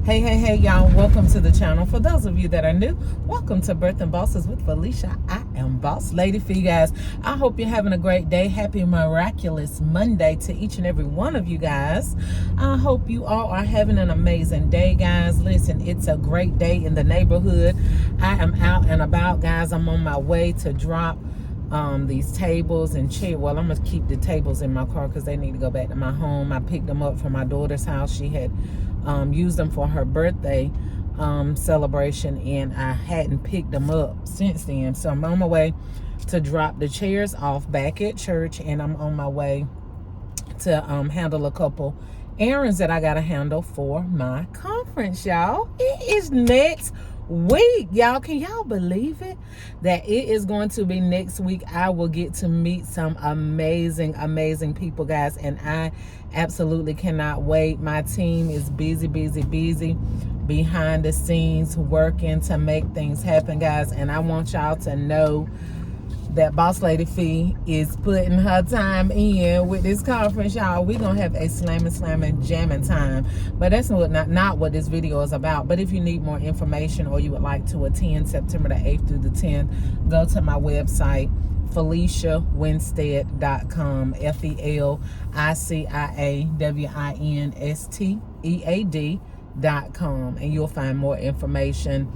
Hey, y'all. Welcome to the channel. For those of you that are new, welcome to Birthing Bosses with Felicia. I am Boss Lady for you guys. I hope you're having a great day. Happy miraculous Monday to each and every one of you guys. I hope you all are having an amazing day, guys. Listen, it's a great day in the neighborhood. I am out and about, guys. I'm on my way to drop these tables and chairs. Well, I'm gonna keep the tables in my car because they need to go back to my home. I picked them up from my daughter's house. She had used them for her birthday celebration, and I hadn't picked them up since then. So I'm on my way to drop the chairs off back at church, and I'm on my way to handle a couple errands that I gotta handle for my conference, y'all. It is next week, y'all. Can y'all believe it, that it is going to be next week? I will get to meet some amazing people, guys, and I absolutely cannot wait. My team is busy behind the scenes working to make things happen, guys, and I want y'all to know that Boss Lady Fee is putting her time in with this conference, y'all. We're gonna have a slamming jamming time, but that's not what this video is about. But if you need more information or you would like to attend September the 8th through the 10th, go to my website, FeliciaWinstead.com, FeliciaWinstead.com, and you'll find more information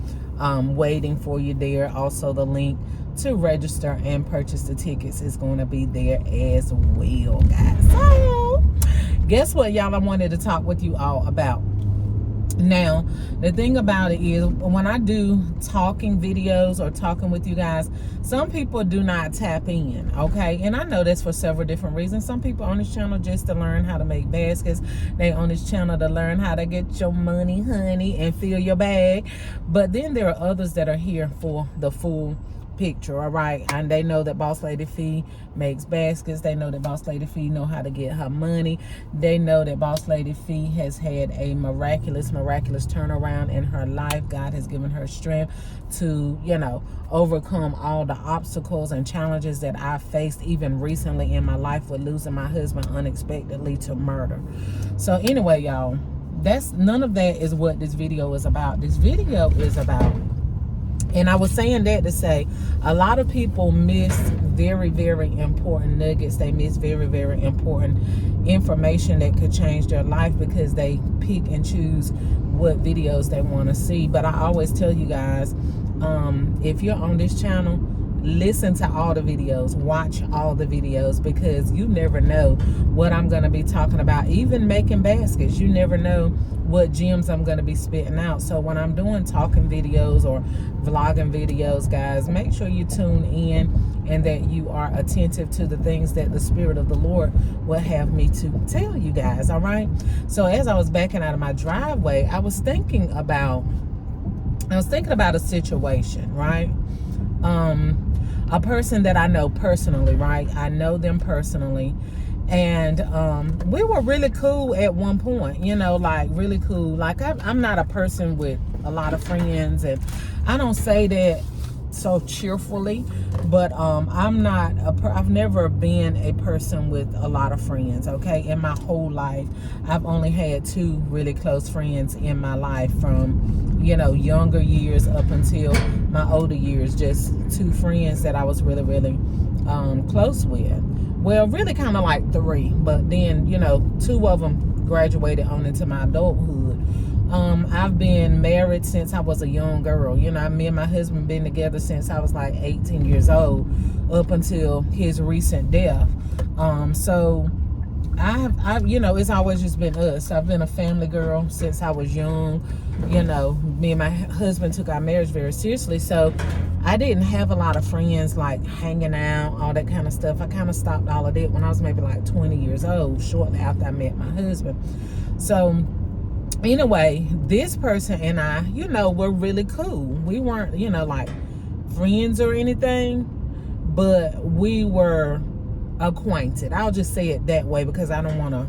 waiting for you there. Also, the link to register and purchase the tickets is going to be there as well, guys. So guess what, y'all? I wanted to talk with you all about. Now, the thing about it is, when I do talking videos or talking with you guys, some people do not tap in, okay? And I know that's for several different reasons. Some people on this channel just to learn how to make baskets. They on this channel to learn how to get your money, honey, and fill your bag. But then there are others that are here for the full picture, all right? And they know that Boss Lady Fee makes baskets. They know that Boss Lady Fee know how to get her money. They know that Boss Lady Fee has had a miraculous turnaround in her life. God has given her strength to, overcome all the obstacles and challenges that I faced even recently in my life with losing my husband unexpectedly to murder. So anyway, y'all, none of that is what this video is about. This video is about, and I was saying that to say, a lot of people miss very important nuggets. They miss very important information that could change their life because they pick and choose what videos they want to see. But I always tell you guys, if you're on this channel, listen to all the videos, watch all the videos, because you never know what I'm going to be talking about. Even making baskets, you never know what gems I'm going to be spitting out. So when I'm doing talking videos or vlogging videos, guys, make sure you tune in and that you are attentive to the things that the Spirit of the Lord will have me to tell you guys, all right? So as I was backing out of my driveway, I was thinking about a situation, right? A person that I know personally, right? I know them personally. And we were really cool at one point, like really cool. Like I'm not a person with a lot of friends, and I don't say that so cheerfully, but I've never been a person with a lot of friends, okay? In my whole life, I've only had 2 really close friends in my life, from younger years up until my older years. Just 2 friends that I was really close with. Well, really kind of like 3, but then 2 of them graduated on into my adulthood. I've been married since I was a young girl. Me and my husband been together since I was like 18 years old, up until his recent death. So I've it's always just been us. I've been a family girl since I was young. Me and my husband took our marriage very seriously, so I didn't have a lot of friends like hanging out, all that kind of stuff. I kind of stopped all of that when I was maybe like 20 years old, shortly after I met my husband. So anyway, this person and I, we're really cool. We weren't, like friends or anything, but we were acquainted. I'll just say it that way because I don't want to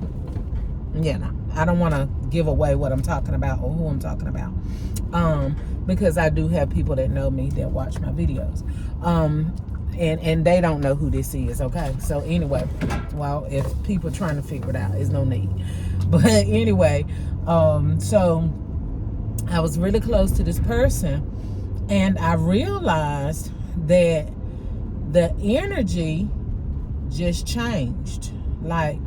give away what I'm talking about or who I'm talking about. Because I do have people that know me that watch my videos. And they don't know who this is, okay? So anyway, well, if people trying to figure it out, there's no need. But anyway, so I was really close to this person, and I realized that the energy just changed, like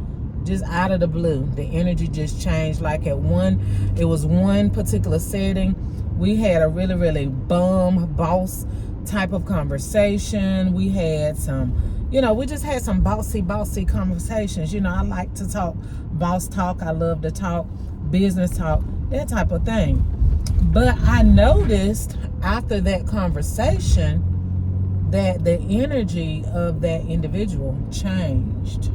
just out of the blue. The energy just changed. Like it was one particular setting. We had a really, really boss type of conversation. We had some, we just had some bossy conversations. I like to talk boss talk. I love to talk business talk, that type of thing. But I noticed after that conversation that the energy of that individual changed.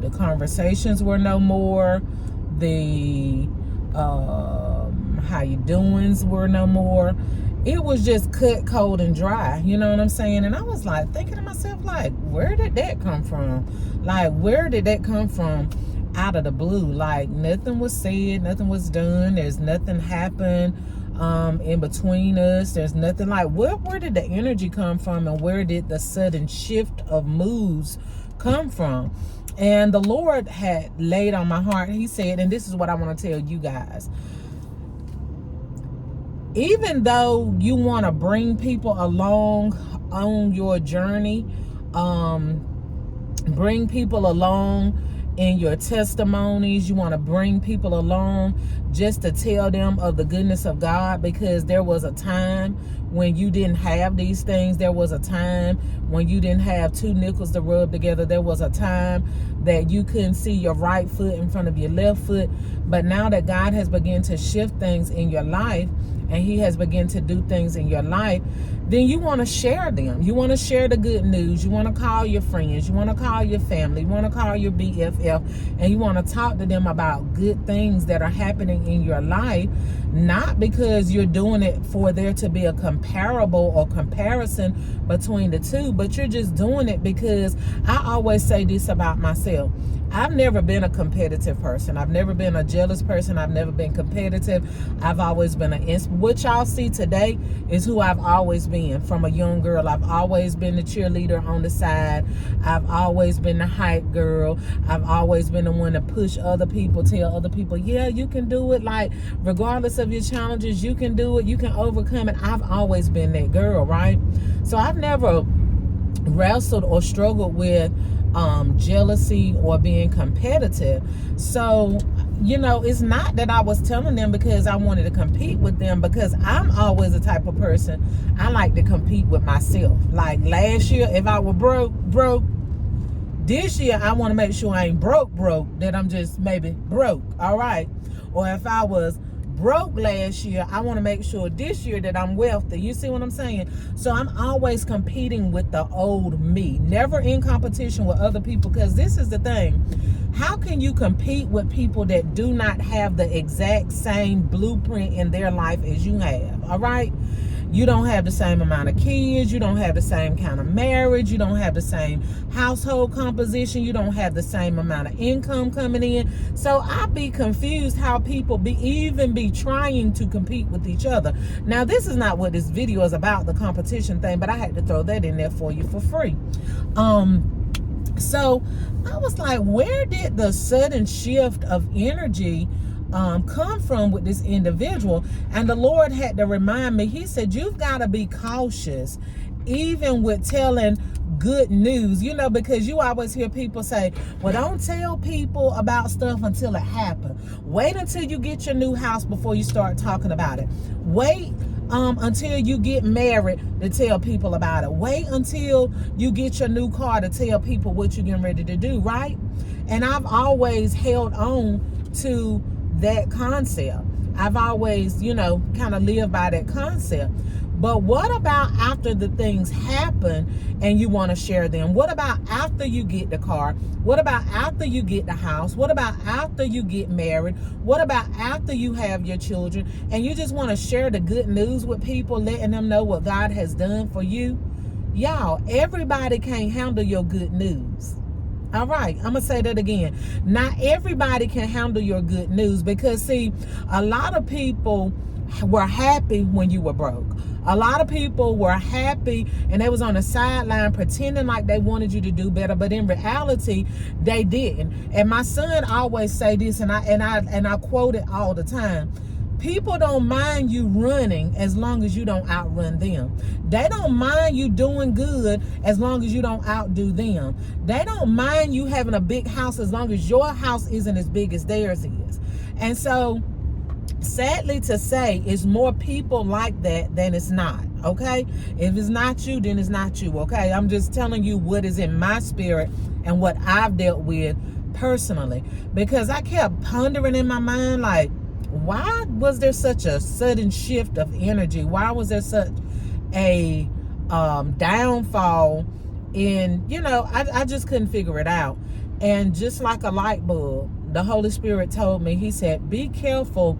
The conversations were no more. The how you doings were no more. It was just cut, cold, and dry. You know what I'm saying? And I was like thinking to myself, like, where did that come from? Like, where did that come from out of the blue? Like, nothing was said, nothing was done. There's nothing happened in between us. There's nothing. Like, where did the energy come from, and where did the sudden shift of moods come from? And the Lord had laid on my heart, he said, and this is what I want to tell you guys: even though you want to bring people along on your journey, bring people along in your testimonies, you want to bring people along just to tell them of the goodness of God, because there was a time when you didn't have these things. There was a time when you didn't have two nickels to rub together. There was a time that you couldn't see your right foot in front of your left foot. But now that God has begun to shift things in your life, and he has begun to do things in your life, then you want to share them. You want to share the good news. You want to call your friends. You want to call your family. You want to call your BFF, and you want to talk to them about good things that are happening in your life, not because you're doing it for there to be a comparable or comparison between the two, but you're just doing it because I always say this about myself. I've never been a competitive person. I've never been a jealous person. I've never been competitive. I've always been what y'all see today is who I've always been from a young girl. I've always been the cheerleader on the side. I've always been the hype girl. I've always been the one to push other people, tell other people, yeah, you can do it. Like, regardless of your challenges, you can do it. You can overcome it. I've always been that girl, right? So I've never wrestled or struggled with jealousy or being competitive. So, it's not that I was telling them because I wanted to compete with them, because I'm always the type of person, I like to compete with myself. Like last year, if I were broke, this year I want to make sure I ain't broke, that I'm just maybe broke, all right? Or if I was broke last year, I want to make sure this year that I'm wealthy. You see what I'm saying? So I'm always competing with the old me, never in competition with other people, because this is the thing. How can you compete with people that do not have the exact same blueprint in their life as you have? All right? You don't have the same amount of kids. You don't have the same kind of marriage. You don't have the same household composition. You don't have the same amount of income coming in. So I'd be confused how people even be trying to compete with each other. Now, this is not what this video is about, the competition thing, but I had to throw that in there for you for free. So I was like, where did the sudden shift of energy come from with this individual? And the Lord had to remind me. He said, you've got to be cautious even with telling good news, because you always hear people say, well, don't tell people about stuff until it happens. Wait until you get your new house before you start talking about it. Wait until you get married to tell people about it. Wait until you get your new car to tell people what you're getting ready to do, right? And I've always held on to that concept. I've always, kind of lived by that concept. But what about after the things happen and you want to share them? What about after you get the car? What about after you get the house? What about after you get married? What about after you have your children and you just want to share the good news with people, letting them know what God has done for you? Y'all, everybody can't handle your good news. All right, I'm going to say that again. Not everybody can handle your good news, because, see, a lot of people were happy when you were broke. A lot of people were happy and they was on the sideline pretending like they wanted you to do better, but in reality, they didn't. And my son always say this, and I quote it all the time. People don't mind you running as long as you don't outrun them. They don't mind you doing good as long as you don't outdo them. They don't mind you having a big house as long as your house isn't as big as theirs is. And so, sadly to say, it's more people like that than it's not, okay? If it's not you, then it's not you, okay? I'm just telling you what is in my spirit and what I've dealt with personally, because I kept pondering in my mind, like, why was there such a sudden shift of energy? Why was there such a downfall in, I just couldn't figure it out. And just like a light bulb, the Holy Spirit told me, he said, be careful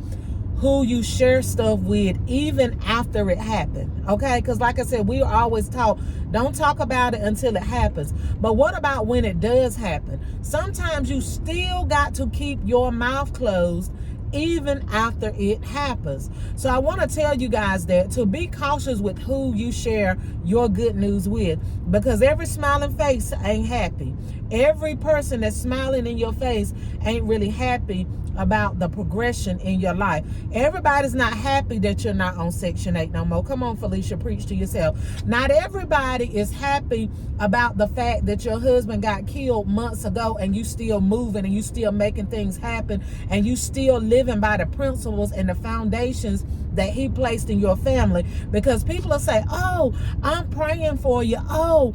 who you share stuff with even after it happened, okay? Because like I said, we always talk, don't talk about it until it happens. But what about when it does happen? Sometimes you still got to keep your mouth closed even after it happens. So I want to tell you guys that to be cautious with who you share your good news with, because every smiling face ain't happy. Every person that's smiling in your face ain't really happy about the progression in your life. Everybody's not happy that you're not on Section 8 no more. Come on, Felicia, preach to yourself. Not everybody is happy about the fact that your husband got killed months ago and you still moving and you still making things happen and you still living by the principles and the foundations that he placed in your family. Because people will say, oh, I'm praying for you. Oh,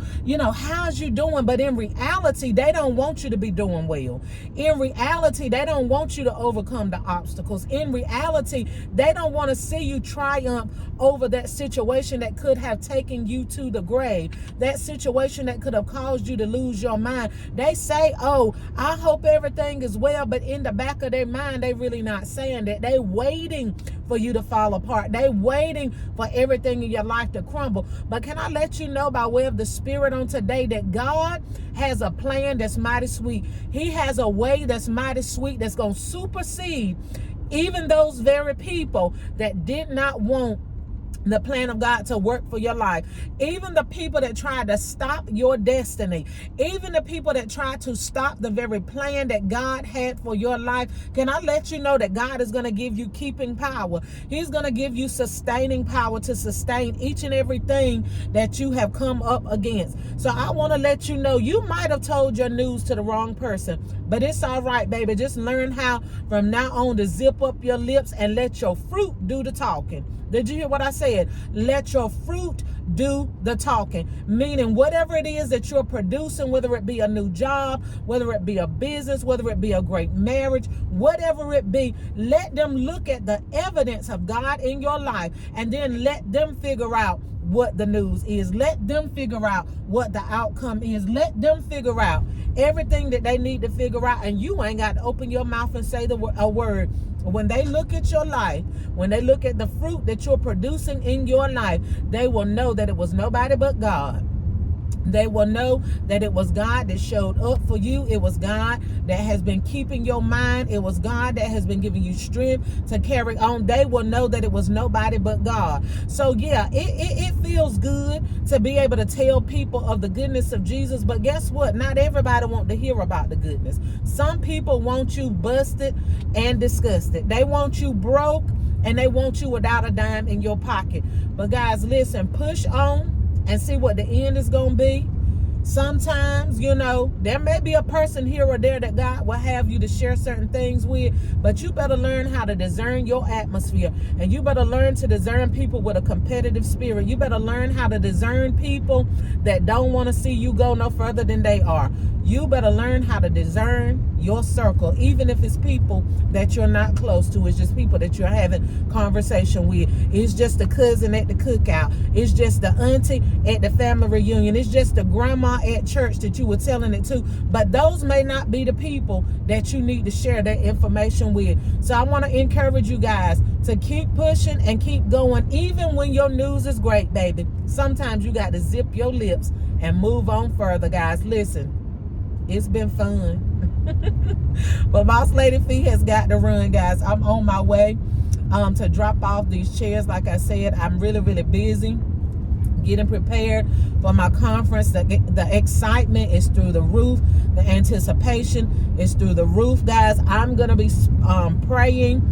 how's you doing? But in reality, they don't want you to be doing well. In reality, they don't want you to overcome the obstacles. In reality, they don't want to see you triumph over that situation that could have taken you to the grave, that situation that could have caused you to lose your mind. They say, oh, I hope everything is well, but in the back of their mind, they really not saying that. They waiting for you to fall apart. They waiting for everything in your life to crumble. But can I let you know by way of the Spirit on today that God has a plan that's mighty sweet. He has a way that's mighty sweet that's going to supersede even those very people that did not want the plan of God to work for your life. Even the people that tried to stop your destiny, even the people that tried to stop the very plan that God had for your life, can I let you know that God is going to give you keeping power. He's going to give you sustaining power to sustain each and everything that you have come up against. So I want to let you know, you might have told your news to the wrong person, but it's all right, baby. Just learn how from now on to zip up your lips and let your fruit do the talking. Did you hear what I said? Let your fruit do the talking. Meaning whatever it is that you're producing, whether it be a new job, whether it be a business, whether it be a great marriage, whatever it be, let them look at the evidence of God in your life and then let them figure out what the news is. Let them figure out what the outcome is. Let them figure out everything that they need to figure out, and you ain't got to open your mouth and say a word. When they look at your life, when they look at the fruit that you're producing in your life, they will know that it was nobody but God. They will know that it was God that showed up for you. It was God that has been keeping your mind. It was God that has been giving you strength to carry on. They will know that it was nobody but God. So yeah, it feels good to be able to tell people of the goodness of Jesus. But guess what? Not everybody wants to hear about the goodness. Some people want you busted and disgusted. They want you broke and they want you without a dime in your pocket. But guys, listen, push on and see what the end is going to be. Sometimes, there may be a person here or there that God will have you to share certain things with, but you better learn how to discern your atmosphere, and you better learn to discern people with a competitive spirit. You better learn how to discern people that don't want to see you go no further than they are. You better learn how to discern your circle, even if it's people that you're not close to. It's just people that you're having conversation with. It's just the cousin at the cookout. It's just the auntie at the family reunion. It's just the grandma at church that you were telling it to. But those may not be the people that you need to share that information with. So I want to encourage you guys to keep pushing and keep going, even when your news is great, baby. Sometimes you got to zip your lips and move on further, guys. Listen, it's been fun. But Boss Lady Fee has got to run, guys. I'm on my way. to drop off these chairs. Like I said, I'm really, really busy getting prepared for my conference. The excitement is through the roof. The anticipation is through the roof, guys. I'm going to be praying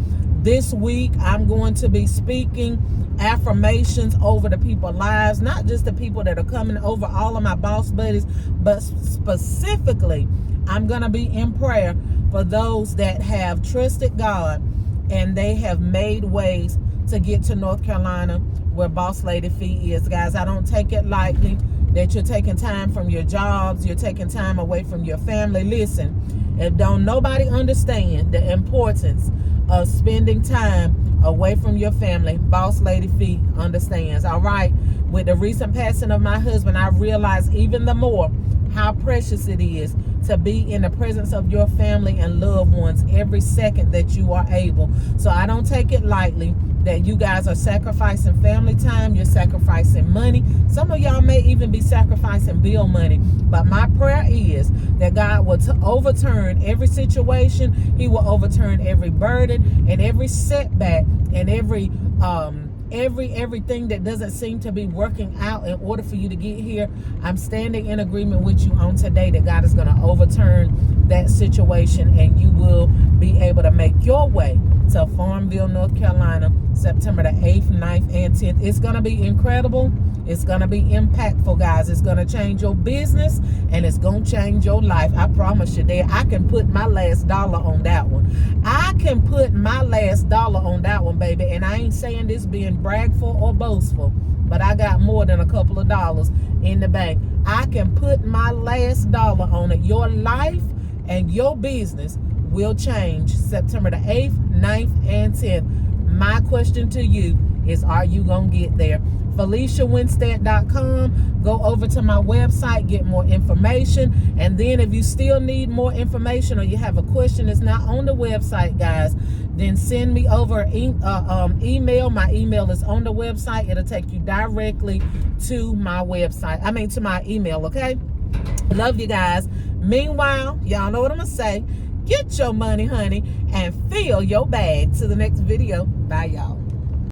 this week. I'm going to be speaking affirmations over the people's lives, not just the people that are coming over, all of my boss buddies, but specifically, I'm going to be in prayer for those that have trusted God and they have made ways to get to North Carolina where Boss Lady Fee is. Guys, I don't take it lightly that you're taking time from your jobs, you're taking time away from your family. Listen, if don't nobody understand the importance of spending time away from your family, Boss Lady Fee understands. All right, with the recent passing of my husband, I realized even the more how precious it is to be in the presence of your family and loved ones every second that you are able. So I don't take it lightly that you guys are sacrificing family time, you're sacrificing money. Some of y'all may even be sacrificing bill money. But my prayer is that God will overturn every situation. He will overturn every burden and every setback and everything that doesn't seem to be working out in order for you to get here. I'm standing in agreement with you on today that God is going to overturn that situation and you will be able to make your way to Farmville, North Carolina, September the 8th, 9th, and 10th. It's going to be incredible. It's going to be impactful, guys. It's going to change your business and it's going to change your life. I promise you that. I can put my last dollar on that one. I can put my last dollar on that one, baby. And I ain't saying this being bragful or boastful, but I got more than a couple of dollars in the bank. I can put my last dollar on it. Your life and your business will change September the 8th, 9th, and 10th. My question to you is, are you going to get there? FeliciaWinstead.com. Go over to my website, get more information. And then if you still need more information or you have a question that's not on the website, guys, then send me over email. My email is on the website. It'll take you directly to my website. To my email, okay? Love you guys. Meanwhile, y'all know what I'm going to say. Get your money, honey, and fill your bag. To the next video. Bye, y'all.